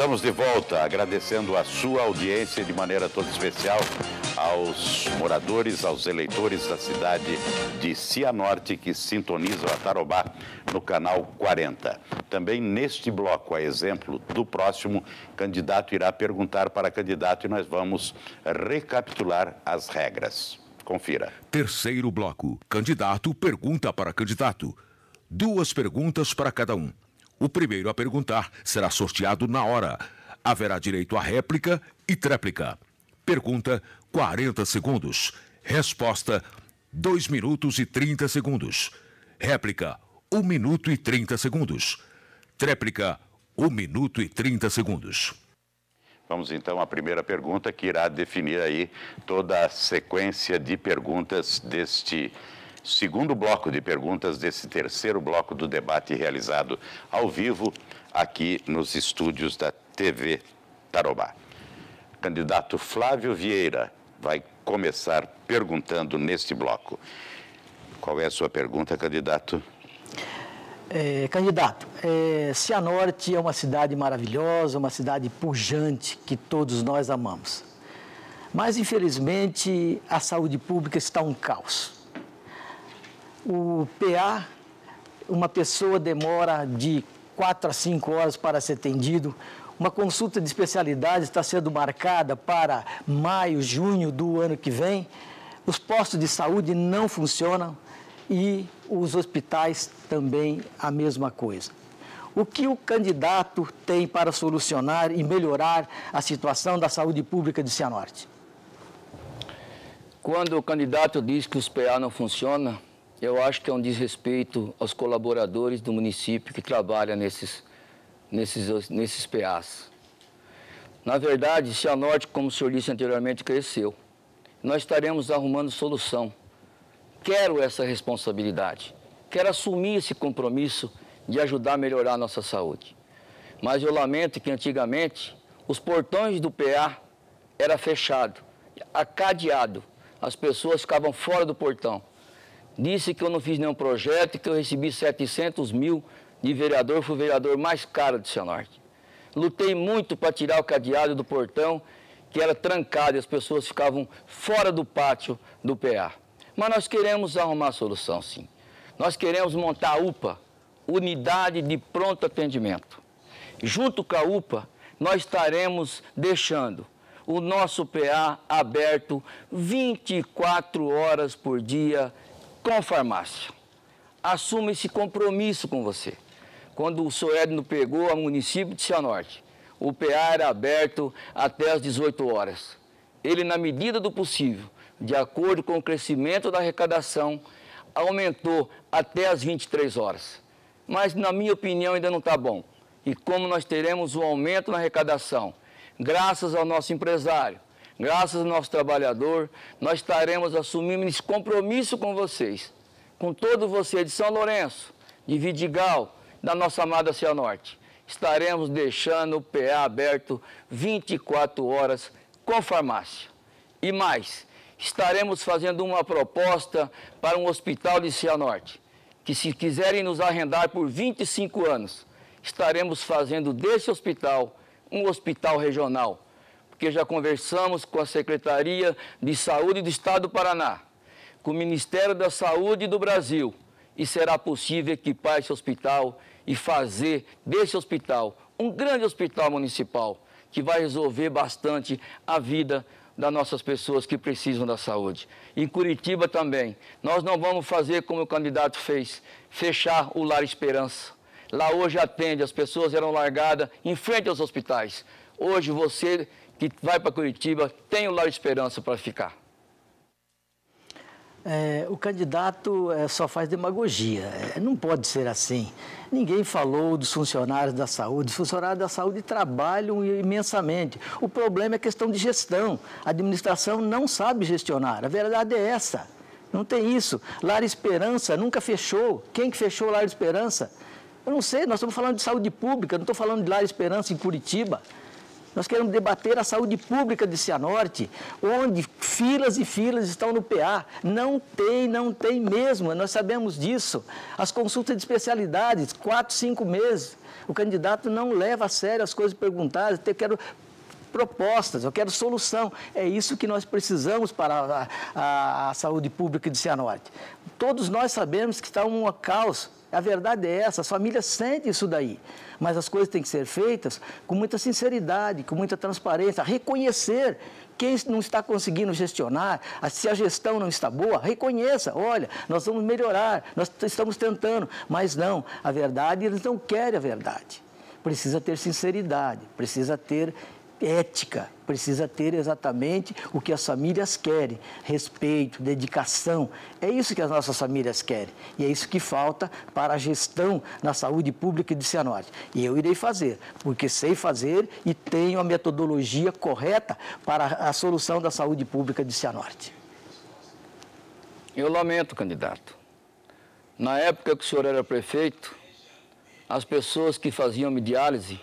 Estamos de volta, agradecendo a sua audiência de maneira toda especial aos moradores, aos eleitores da cidade de Cianorte que sintonizam a Tarobá no canal 40. Também neste bloco, a exemplo do próximo, candidato irá perguntar para candidato e nós vamos recapitular as regras. Confira. Terceiro bloco, candidato pergunta para candidato. 2 perguntas para cada um. O primeiro a perguntar será sorteado na hora. Haverá direito a réplica e tréplica. Pergunta, 40 segundos. Resposta, 2 minutos e 30 segundos. Réplica, 1 minuto e 30 segundos. Tréplica, 1 minuto e 30 segundos. Vamos então à primeira pergunta, que irá definir aí toda a sequência de perguntas deste segundo bloco de perguntas, desse terceiro bloco do debate realizado ao vivo aqui nos estúdios da TV Tarobá. Candidato Flávio Vieira vai começar perguntando neste bloco. Qual é a sua pergunta, candidato? Candidato, Cianorte é uma cidade maravilhosa, uma cidade pujante que todos nós amamos. Mas, infelizmente, a saúde pública está um caos. O PA, uma pessoa demora de 4 a 5 horas para ser atendido. Uma consulta de especialidade está sendo marcada para maio, junho do ano que vem. Os postos de saúde não funcionam e os hospitais também a mesma coisa. O que o candidato tem para solucionar e melhorar a situação da saúde pública de Cianorte? Quando o candidato diz que os PA não funcionam, eu acho que é um desrespeito aos colaboradores do município que trabalham nesses PAs. Na verdade, Cianorte, como o senhor disse anteriormente, cresceu. Nós estaremos arrumando solução. Quero essa responsabilidade. Quero assumir esse compromisso de ajudar a melhorar a nossa saúde. Mas eu lamento que antigamente os portões do PA eram fechados, cadeado. As pessoas ficavam fora do portão. Disse que eu não fiz nenhum projeto e que eu recebi 700 mil de vereador, fui o vereador mais caro de Cianorte. Lutei muito para tirar o cadeado do portão, que era trancado e as pessoas ficavam fora do pátio do PA. Mas nós queremos arrumar a solução, sim. Nós queremos montar a UPA, Unidade de Pronto Atendimento. Junto com a UPA, nós estaremos deixando o nosso PA aberto 24 horas por dia com farmácia. Assuma esse compromisso com você. Quando o senhor Edno pegou o município de Cianorte, o PA era aberto até às 18 horas. Ele, na medida do possível, de acordo com o crescimento da arrecadação, aumentou até às 23 horas. Mas, na minha opinião, ainda não está bom. E como nós teremos um aumento na arrecadação, graças ao nosso empresário, graças ao nosso trabalhador, nós estaremos assumindo esse compromisso com vocês, com todo você de São Lourenço, de Vidigal, da nossa amada Cianorte. Estaremos deixando o PA aberto 24 horas com farmácia. E mais, estaremos fazendo uma proposta para um hospital de Cianorte, que se quiserem nos arrendar por 25 anos, estaremos fazendo desse hospital um hospital regional, porque já conversamos com a Secretaria de Saúde do Estado do Paraná, com o Ministério da Saúde do Brasil, e será possível equipar esse hospital e fazer desse hospital um grande hospital municipal, que vai resolver bastante a vida das nossas pessoas que precisam da saúde. Em Curitiba também, nós não vamos fazer como o candidato fez, fechar o Lar Esperança. Lá hoje atende, as pessoas eram largadas em frente aos hospitais. Hoje você que vai para Curitiba tem o Lar Esperança para ficar. O candidato só faz demagogia, não pode ser assim. Ninguém falou dos funcionários da saúde, os funcionários da saúde trabalham imensamente. O problema é questão de gestão, a administração não sabe gestionar, a verdade é essa, não tem isso. Lar Esperança nunca fechou, quem que fechou o Lar Esperança? Eu não sei, nós estamos falando de saúde pública, não estou falando de Lar Esperança em Curitiba. Nós queremos debater a saúde pública de Cianorte, onde filas e filas estão no PA. Não tem mesmo, nós sabemos disso. As consultas de especialidades, 4, 5 meses. O candidato não leva a sério as coisas perguntadas. Eu quero propostas, eu quero solução. É isso que nós precisamos para a saúde pública de Cianorte. Todos nós sabemos que está um caos. A verdade é essa, as famílias sentem isso daí. Mas as coisas têm que ser feitas com muita sinceridade, com muita transparência, reconhecer quem não está conseguindo gestionar, se a gestão não está boa, reconheça, olha, nós vamos melhorar, nós estamos tentando, mas não, a verdade, eles não querem a verdade. Precisa ter sinceridade, precisa ter ética, precisa ter exatamente o que as famílias querem, respeito, dedicação. É isso que as nossas famílias querem e é isso que falta para a gestão na saúde pública de Cianorte. E eu irei fazer, porque sei fazer e tenho a metodologia correta para a solução da saúde pública de Cianorte. Eu lamento, candidato. Na época que o senhor era prefeito, as pessoas que faziam diálise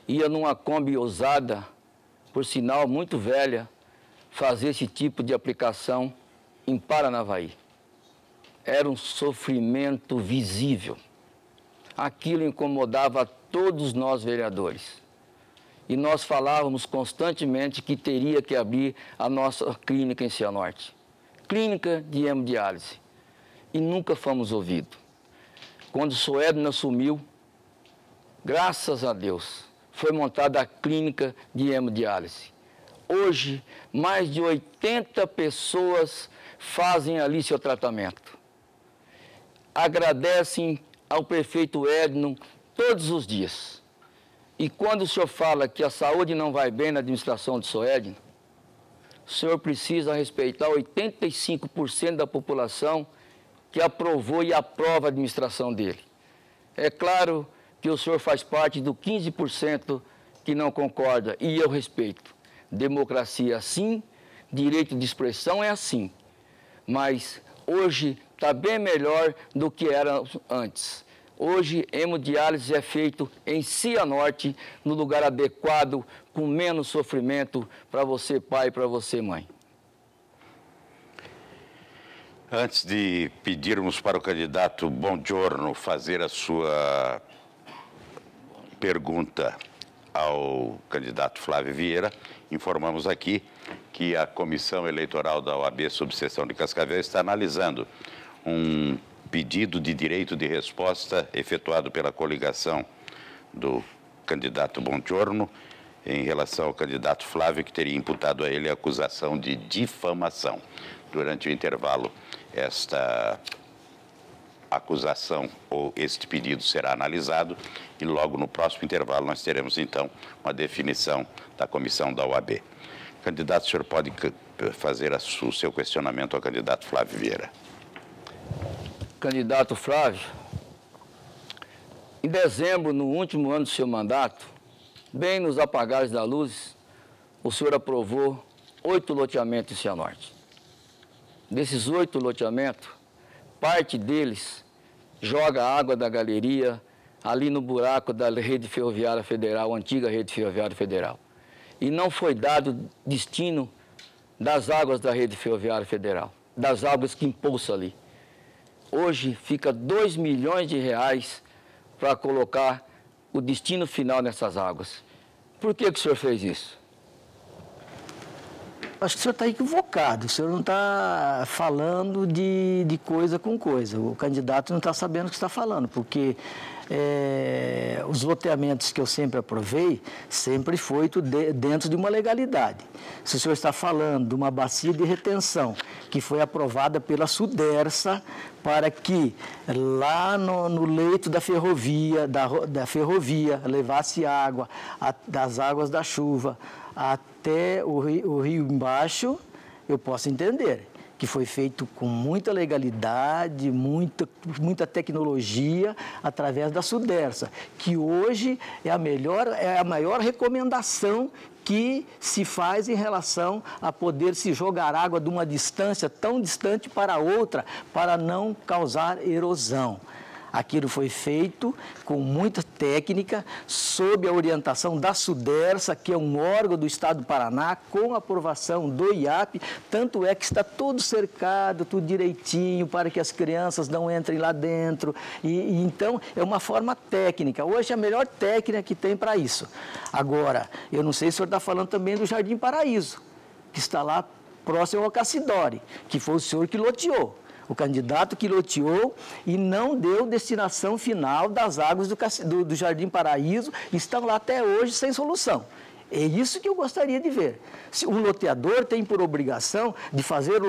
ia numa Kombi ousada, por sinal muito velha, fazer esse tipo de aplicação em Paranavaí. Era um sofrimento visível. Aquilo incomodava todos nós vereadores. E nós falávamos constantemente que teria que abrir a nossa clínica em Cianorte. Clínica de hemodiálise. E nunca fomos ouvidos. Quando o senhor Edno assumiu, graças a Deus, foi montada a clínica de hemodiálise. Hoje, mais de 80 pessoas fazem ali seu tratamento. Agradecem ao prefeito Edno todos os dias. E quando o senhor fala que a saúde não vai bem na administração do senhor Edno, o senhor precisa respeitar 85% da população que aprovou e aprova a administração dele. É claro que o senhor faz parte do 15% que não concorda, e eu respeito. Democracia é assim, direito de expressão é assim. Mas hoje está bem melhor do que era antes. Hoje, hemodiálise é feito em Cianorte, no lugar adequado, com menos sofrimento para você pai e para você mãe. Antes de pedirmos para o candidato Bongiorno fazer a sua pergunta ao candidato Flávio Vieira, informamos aqui que a Comissão Eleitoral da OAB Subseção de Cascavel está analisando um pedido de direito de resposta efetuado pela coligação do candidato Bongiorno em relação ao candidato Flávio, que teria imputado a ele a acusação de difamação. Durante o intervalo, esta acusação ou este pedido será analisado e logo no próximo intervalo nós teremos então uma definição da comissão da OAB. Candidato, o senhor pode fazer o seu questionamento ao candidato Flávio Vieira. Candidato Flávio, em dezembro, no último ano do seu mandato, bem nos apagares da luz, o senhor aprovou 8 loteamentos em Cianorte. Desses 8 loteamentos, parte deles joga a água da galeria ali no buraco da Rede Ferroviária Federal, antiga Rede Ferroviária Federal. E não foi dado destino das águas da Rede Ferroviária Federal, das águas que impulsam ali. Hoje fica 2 milhões de reais para colocar o destino final nessas águas. Por que o senhor fez isso? Acho que o senhor está equivocado, o senhor não está falando de coisa com coisa. O candidato não está sabendo o que está falando, porque os loteamentos que eu sempre aprovei, sempre foi dentro de uma legalidade. Se o senhor está falando de uma bacia de retenção que foi aprovada pela Sudersa para que lá no leito da ferrovia, da ferrovia levasse água, das águas da chuva, até o rio embaixo, eu posso entender que foi feito com muita legalidade, muita tecnologia, através da Sudersa, que hoje é a maior recomendação que se faz em relação a poder se jogar água de uma distância tão distante para outra, para não causar erosão. Aquilo foi feito com muita técnica, sob a orientação da SUDERSA, que é um órgão do Estado do Paraná, com aprovação do IAP, tanto é que está tudo cercado, tudo direitinho, para que as crianças não entrem lá dentro. Então, é uma forma técnica. Hoje é a melhor técnica que tem para isso. Agora, eu não sei se o senhor está falando também do Jardim Paraíso, que está lá próximo ao Cassidori, que foi o senhor que loteou. O candidato que loteou e não deu destinação final das águas do Jardim Paraíso, estão lá até hoje sem solução. É isso que eu gostaria de ver. Um loteador tem por obrigação de fazer o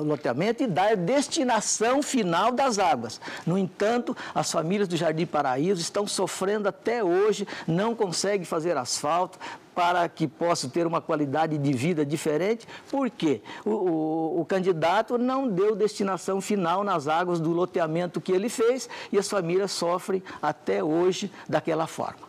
loteamento e dar destinação final das águas. No entanto, as famílias do Jardim Paraíso estão sofrendo até hoje, não conseguem fazer asfalto para que possam ter uma qualidade de vida diferente, porque o candidato não deu destinação final nas águas do loteamento que ele fez e as famílias sofrem até hoje daquela forma.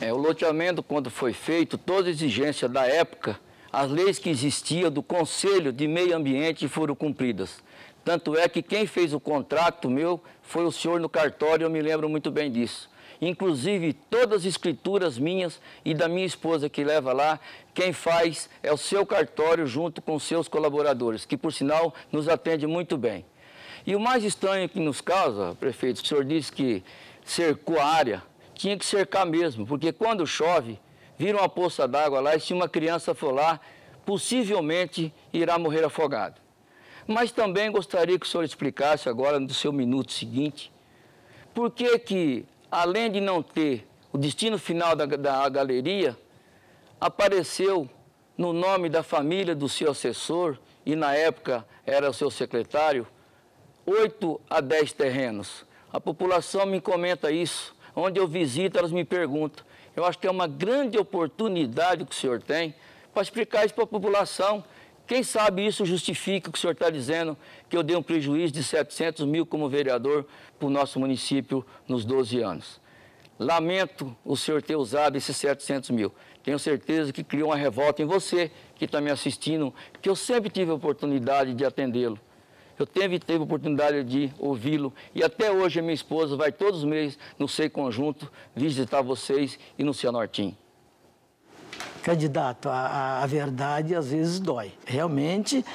O loteamento, quando foi feito, toda exigência da época, as leis que existiam do Conselho de Meio Ambiente foram cumpridas. Tanto é que quem fez o contrato meu foi o senhor no cartório, eu me lembro muito bem disso. Inclusive, todas as escrituras minhas e da minha esposa que leva lá, quem faz é o seu cartório junto com os seus colaboradores, que, por sinal, nos atende muito bem. E o mais estranho que nos causa, prefeito, o senhor disse que cercou a área, tinha que cercar mesmo, porque quando chove, vira uma poça d'água lá e se uma criança for lá, possivelmente irá morrer afogado. Mas também gostaria que o senhor explicasse agora, no seu minuto seguinte, por que, além de não ter o destino final da galeria, apareceu no nome da família do seu assessor, e na época era o seu secretário, 8 a 10 terrenos. A população me comenta isso. Onde eu visito, elas me perguntam. Eu acho que é uma grande oportunidade que o senhor tem para explicar isso para a população. Quem sabe isso justifica o que o senhor está dizendo, que eu dei um prejuízo de 700 mil como vereador para o nosso município nos 12 anos. Lamento o senhor ter usado esses 700 mil. Tenho certeza que criou uma revolta em você, que está me assistindo, que eu sempre tive a oportunidade de atendê-lo. Eu teve a oportunidade de ouvi-lo e até hoje a minha esposa vai todos os meses no SEI Conjunto visitar vocês e no Cianortim. Candidato, a verdade às vezes dói. Realmente,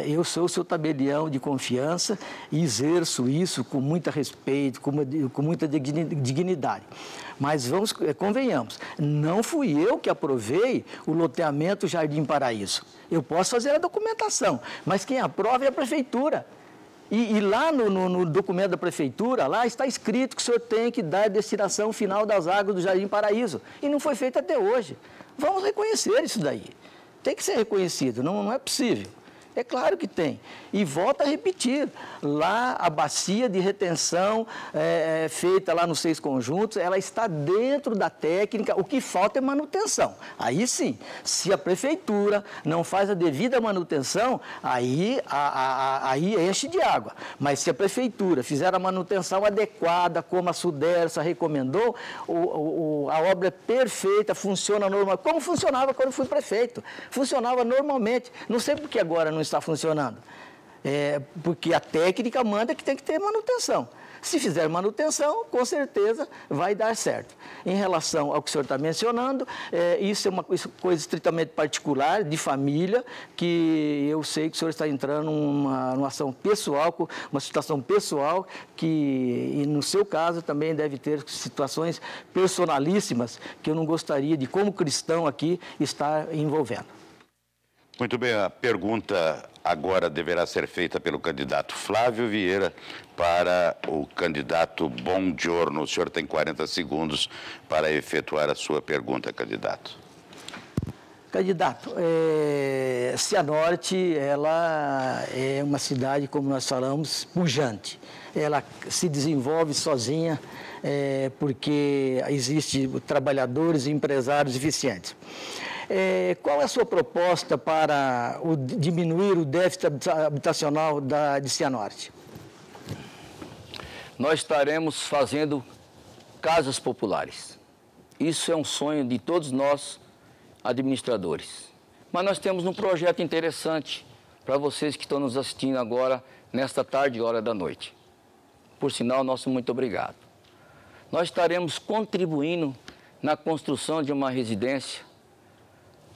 eu sou o seu tabelião de confiança e exerço isso com muito respeito, com muita dignidade. Mas convenhamos, não fui eu que aprovei o loteamento Jardim Paraíso. Eu posso fazer a documentação, mas quem aprova é a prefeitura. E lá no documento da prefeitura, lá está escrito que o senhor tem que dar destinação final das águas do Jardim Paraíso. E não foi feito até hoje. Vamos reconhecer isso daí. Tem que ser reconhecido, não é possível. É claro que tem. E volto a repetir, lá a bacia de retenção feita lá nos 6 conjuntos, ela está dentro da técnica, o que falta é manutenção. Aí sim, se a prefeitura não faz a devida manutenção, aí enche de água. Mas se a prefeitura fizer a manutenção adequada, como a SUDERSA recomendou, a obra é perfeita, funciona normal. Como funcionava quando eu fui prefeito? Funcionava normalmente. Não sei por que agora não está funcionando. Porque a técnica manda que tem que ter manutenção. Se fizer manutenção, com certeza vai dar certo. Em relação ao que o senhor está mencionando, isso é uma coisa estritamente particular, de família, que eu sei que o senhor está entrando numa ação pessoal, uma situação pessoal, e no seu caso também deve ter situações personalíssimas que eu não gostaria de, como cristão aqui, estar envolvendo. Muito bem, a pergunta agora deverá ser feita pelo candidato Flávio Vieira para o candidato Bongiorno. O senhor tem 40 segundos para efetuar a sua pergunta, candidato. Candidato, Cianorte, ela é uma cidade, como nós falamos, pujante. Ela se desenvolve sozinha porque existem trabalhadores e empresários eficientes. Qual é a sua proposta para diminuir o déficit habitacional de Cianorte? Nós estaremos fazendo casas populares. Isso é um sonho de todos nós, administradores. Mas nós temos um projeto interessante para vocês que estão nos assistindo agora, nesta tarde e hora da noite. por sinal, nosso muito obrigado. Nós estaremos contribuindo na construção de uma residência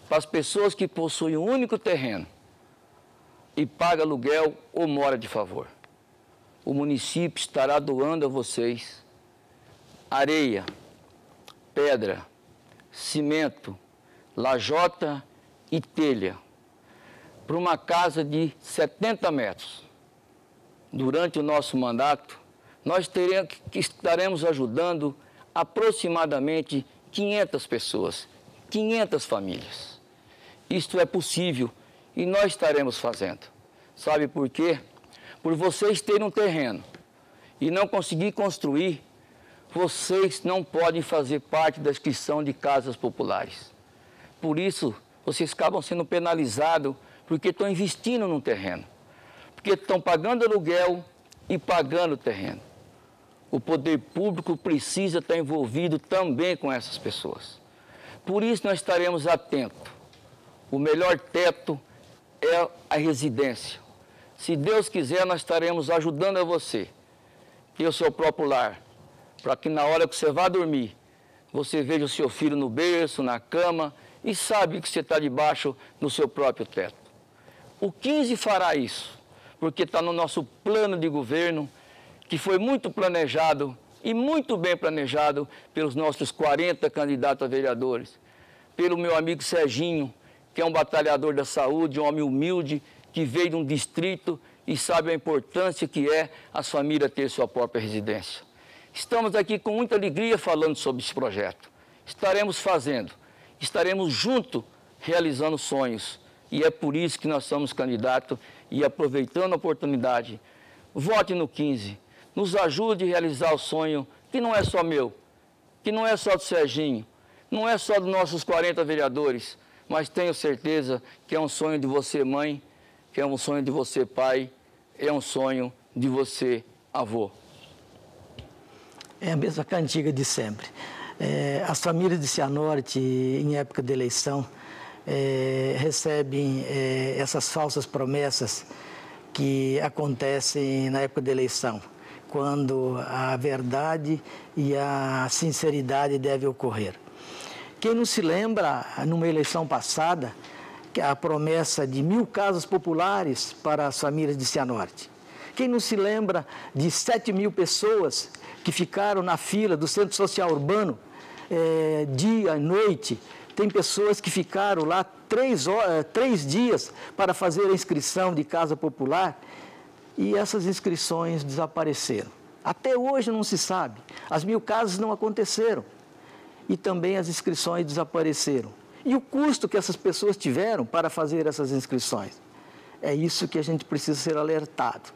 para as pessoas que possuem um único terreno e pagam aluguel ou mora de favor. O município estará doando a vocês areia, pedra, cimento, lajota e telha para uma casa de 70 metros. Durante o nosso mandato, nós estaremos ajudando aproximadamente 500 pessoas, 500 famílias. Isto é possível e nós estaremos fazendo. Sabe por quê? Por vocês terem um terreno e não conseguir construir, vocês não podem fazer parte da inscrição de casas populares. Por isso, vocês acabam sendo penalizados porque estão investindo num terreno. Porque estão pagando aluguel e pagando o terreno. O poder público precisa estar envolvido também com essas pessoas. Por isso nós estaremos atentos. O melhor teto é a residência. Se Deus quiser, nós estaremos ajudando a você ter o seu próprio lar, para que na hora que você vá dormir, você veja o seu filho no berço, na cama, e sabe que você está debaixo do seu próprio teto. O 15 fará isso, porque está no nosso plano de governo, que foi muito planejado e muito bem planejado pelos nossos 40 candidatos a vereadores, pelo meu amigo Serginho, que é um batalhador da saúde, um homem humilde, que veio de um distrito e sabe a importância que é as famílias ter sua própria residência. Estamos aqui com muita alegria falando sobre esse projeto. Estaremos fazendo, estaremos juntos realizando sonhos. E é por isso que nós somos candidatos e aproveitando a oportunidade, vote no 15, nos ajude a realizar o sonho que não é só meu, que não é só do Serginho, não é só dos nossos 40 vereadores, mas tenho certeza que é um sonho de você, mãe, que é um sonho de você, pai, é um sonho de você, avô. É a mesma cantiga de sempre. As famílias de Cianorte, em época de eleição, recebem essas falsas promessas que acontecem na época da eleição, quando a verdade e a sinceridade devem ocorrer. Quem não se lembra, numa eleição passada, que a promessa de 1.000 casas populares para as famílias de Cianorte? Quem não se lembra de 7.000 pessoas que ficaram na fila do Centro Social Urbano, dia e noite? Tem pessoas que ficaram lá 3 dias para fazer a inscrição de casa popular e essas inscrições desapareceram. Até hoje não se sabe. As 1.000 casas não aconteceram e também as inscrições desapareceram. E o custo que essas pessoas tiveram para fazer essas inscrições? É isso que a gente precisa ser alertado.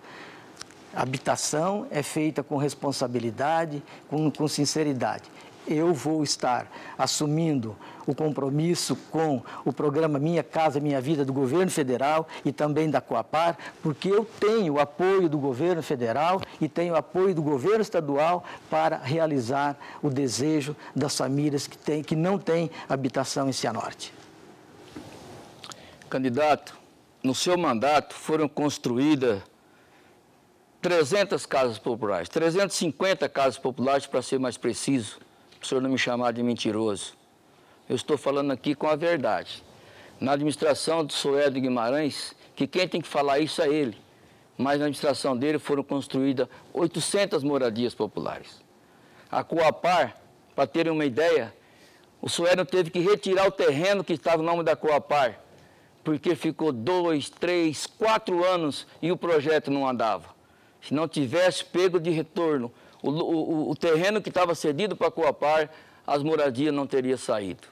A habitação é feita com responsabilidade, com sinceridade. Eu vou estar assumindo o compromisso com o programa Minha Casa Minha Vida do governo federal e também da Coapar, porque eu tenho o apoio do governo federal e tenho o apoio do governo estadual para realizar o desejo das famílias que não têm habitação em Cianorte. Candidato, no seu mandato foram construídas 300 casas populares, 350 casas populares para ser mais preciso, para o senhor não me chamar de mentiroso. Eu estou falando aqui com a verdade. Na administração do Soedo Guimarães, que quem tem que falar isso é ele, mas na administração dele foram construídas 800 moradias populares. A Coapar, para terem uma ideia, o Soedo teve que retirar o terreno que estava no nome da Coapar, porque ficou 2, 3, 4 anos e o projeto não andava. Se não tivesse pego de retorno o terreno que estava cedido para a Coapar, as moradias não teriam saído.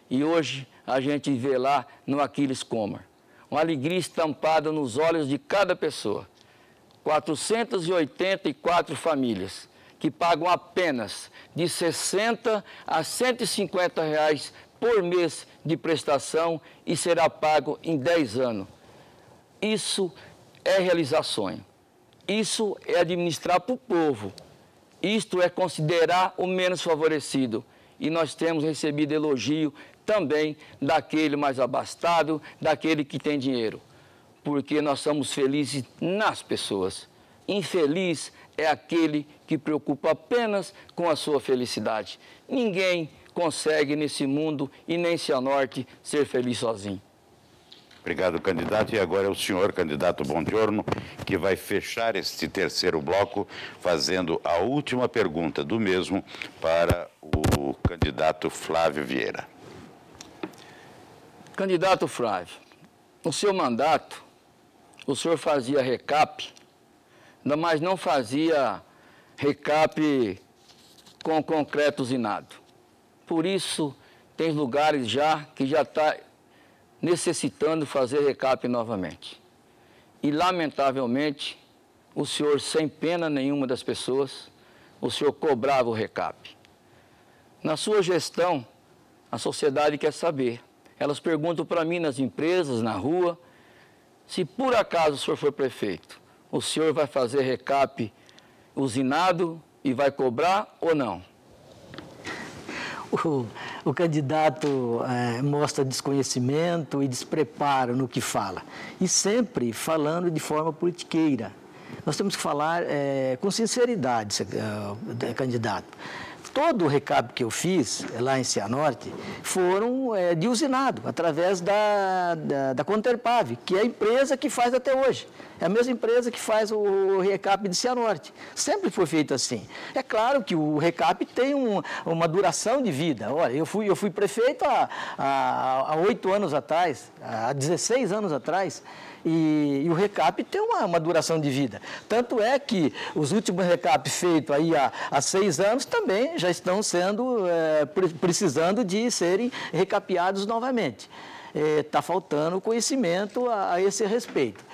E hoje a gente vê lá no Aquiles Comer uma alegria estampada nos olhos de cada pessoa. 484 famílias que pagam apenas de 60 a 150 reais por mês de prestação e será pago em 10 anos. Isso é realizar sonho. Isso é administrar para o povo. Isto é considerar o menos favorecido. E nós temos recebido elogio também daquele mais abastado, daquele que tem dinheiro. Porque nós somos felizes nas pessoas. infeliz é aquele que preocupa apenas com a sua felicidade. Ninguém consegue nesse mundo e nem Cianorte ser feliz sozinho. Obrigado, candidato. E agora é o senhor, candidato Bongiorno, que vai fechar este terceiro bloco, fazendo a última pergunta do mesmo para o candidato Flávio Vieira. Candidato Flávio, no seu mandato, o senhor fazia recap, mas não fazia recap com concreto usinado. Por isso, tem lugares que já está necessitando fazer recap novamente. E, lamentavelmente, o senhor, sem pena nenhuma das pessoas, o senhor cobrava o recap. Na sua gestão, a sociedade quer saber. Elas perguntam para mim nas empresas, na rua, se por acaso o senhor for prefeito, o senhor vai fazer recap usinado e vai cobrar ou não? O candidato mostra desconhecimento e despreparo no que fala. E sempre falando de forma politiqueira. Nós temos que falar com sinceridade, candidato. Todo o recap que eu fiz lá em Cianorte foram de usinado, através da Conterpave, que é a empresa que faz até hoje. É a mesma empresa que faz o recap de Cianorte. Sempre foi feito assim. É claro que o recap tem uma duração de vida. Olha, eu fui prefeito há 8 anos atrás, há 16 anos atrás, e o recap tem uma duração de vida. Tanto é que os últimos recaps feitos aí há 6 anos também já estão precisando de serem recapeados novamente. Está faltando conhecimento a esse respeito.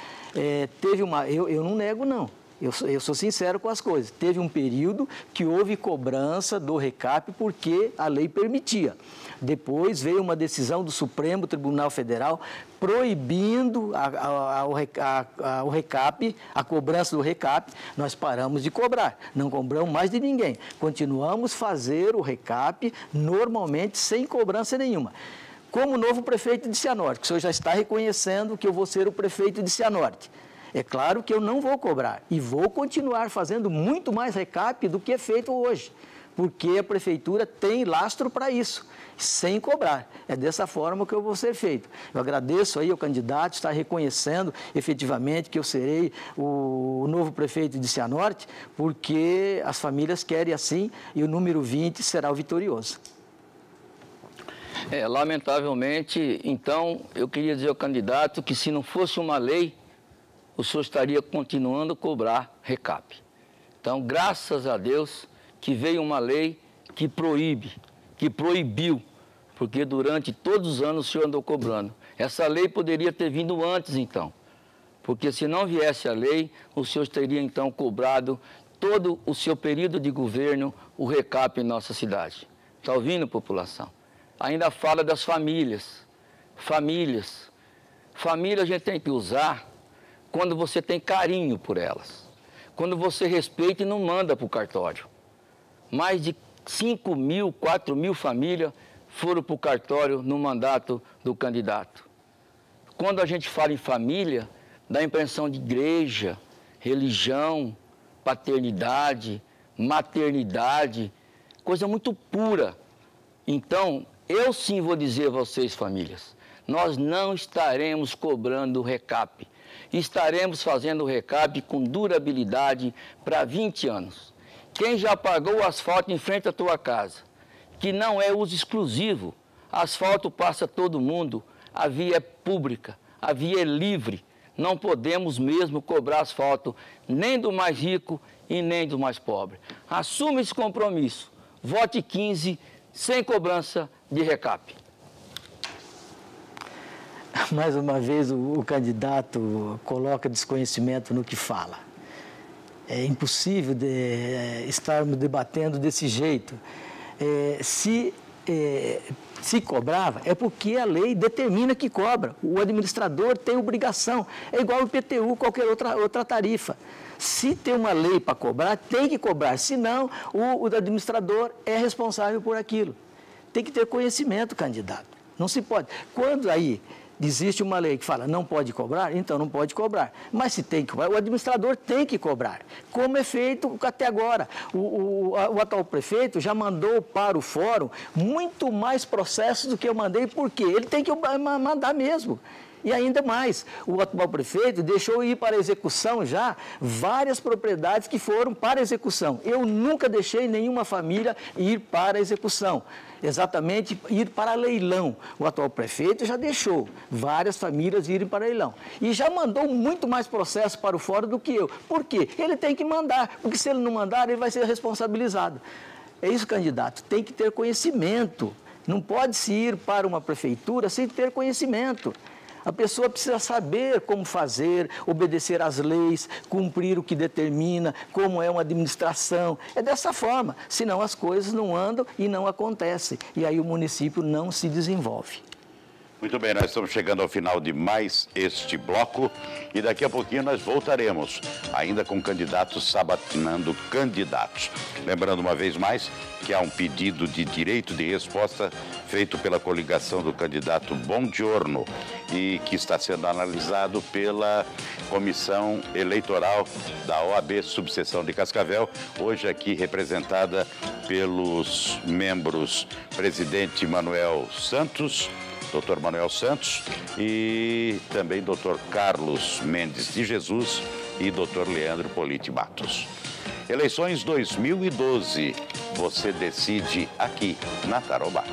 Eu não nego, não. Eu sou sincero com as coisas. Teve um período que houve cobrança do recap porque a lei permitia. Depois veio uma decisão do Supremo Tribunal Federal proibindo o recap, a cobrança do recap. Nós paramos de cobrar, não cobramos mais de ninguém. Continuamos a fazer o recap normalmente sem cobrança nenhuma. Como novo prefeito de Cianorte, que o senhor já está reconhecendo que eu vou ser o prefeito de Cianorte. É claro que eu não vou cobrar e vou continuar fazendo muito mais recap do que é feito hoje, porque a prefeitura tem lastro para isso, sem cobrar. É dessa forma que eu vou ser feito. Eu agradeço aí ao candidato estar reconhecendo efetivamente que eu serei o novo prefeito de Cianorte, porque as famílias querem assim e o número 20 será o vitorioso. Lamentavelmente, então, eu queria dizer ao candidato que se não fosse uma lei, o senhor estaria continuando a cobrar recap. Então, graças a Deus que veio uma lei que proibiu, porque durante todos os anos o senhor andou cobrando. Essa lei poderia ter vindo antes, então, porque se não viesse a lei, o senhor teria, então, cobrado todo o seu período de governo o recap em nossa cidade. Está ouvindo, população? Ainda fala das famílias. Família a gente tem que usar quando você tem carinho por elas. Quando você respeita e não manda para o cartório. Mais de 5.000, 4.000 famílias foram para o cartório no mandato do candidato. Quando a gente fala em família, dá a impressão de igreja, religião, paternidade, maternidade, coisa muito pura. Então, eu sim vou dizer a vocês, famílias, nós não estaremos cobrando o recap. Estaremos fazendo o recap com durabilidade para 20 anos. Quem já pagou o asfalto em frente à tua casa, que não é uso exclusivo, asfalto passa todo mundo, a via é pública, a via é livre. Não podemos mesmo cobrar asfalto nem do mais rico e nem do mais pobre. Assuma esse compromisso. Vote 15 sem cobrança de recap. Mais uma vez, o candidato coloca desconhecimento no que fala. É impossível estarmos debatendo desse jeito. Se cobrava, é porque a lei determina que cobra. O administrador tem obrigação. É igual o IPTU, qualquer outra tarifa. Se tem uma lei para cobrar, tem que cobrar. Senão, o administrador é responsável por aquilo. Tem que ter conhecimento, candidato. Não se pode. Quando aí Existe uma lei que fala não pode cobrar, então não pode cobrar. Mas se tem que cobrar, o administrador tem que cobrar, como é feito até agora. O atual prefeito já mandou para o fórum muito mais processos do que eu mandei, porque ele tem que mandar mesmo. E ainda mais, o atual prefeito deixou ir para a execução já várias propriedades que foram para a execução. Eu nunca deixei nenhuma família ir para a execução, exatamente ir para leilão. O atual prefeito já deixou várias famílias irem para leilão. E já mandou muito mais processos para o fórum do que eu. Por quê? Ele tem que mandar, porque se ele não mandar, ele vai ser responsabilizado. É isso, candidato, tem que ter conhecimento. Não pode se ir para uma prefeitura sem ter conhecimento. A pessoa precisa saber como fazer, obedecer às leis, cumprir o que determina, como é uma administração. É dessa forma, senão as coisas não andam e não acontecem. E aí o município não se desenvolve. Muito bem, nós estamos chegando ao final de mais este bloco e daqui a pouquinho nós voltaremos, ainda com candidatos sabatinando candidatos. Lembrando uma vez mais que há um pedido de direito de resposta feito pela coligação do candidato Buongiorno e que está sendo analisado pela Comissão Eleitoral da OAB Subseção de Cascavel, hoje aqui representada pelos membros presidente Manuel Santos, Dr. Manuel Santos e também Dr. Carlos Mendes de Jesus e Dr. Leandro Politi Matos. Eleições 2012, você decide aqui na Tarobá.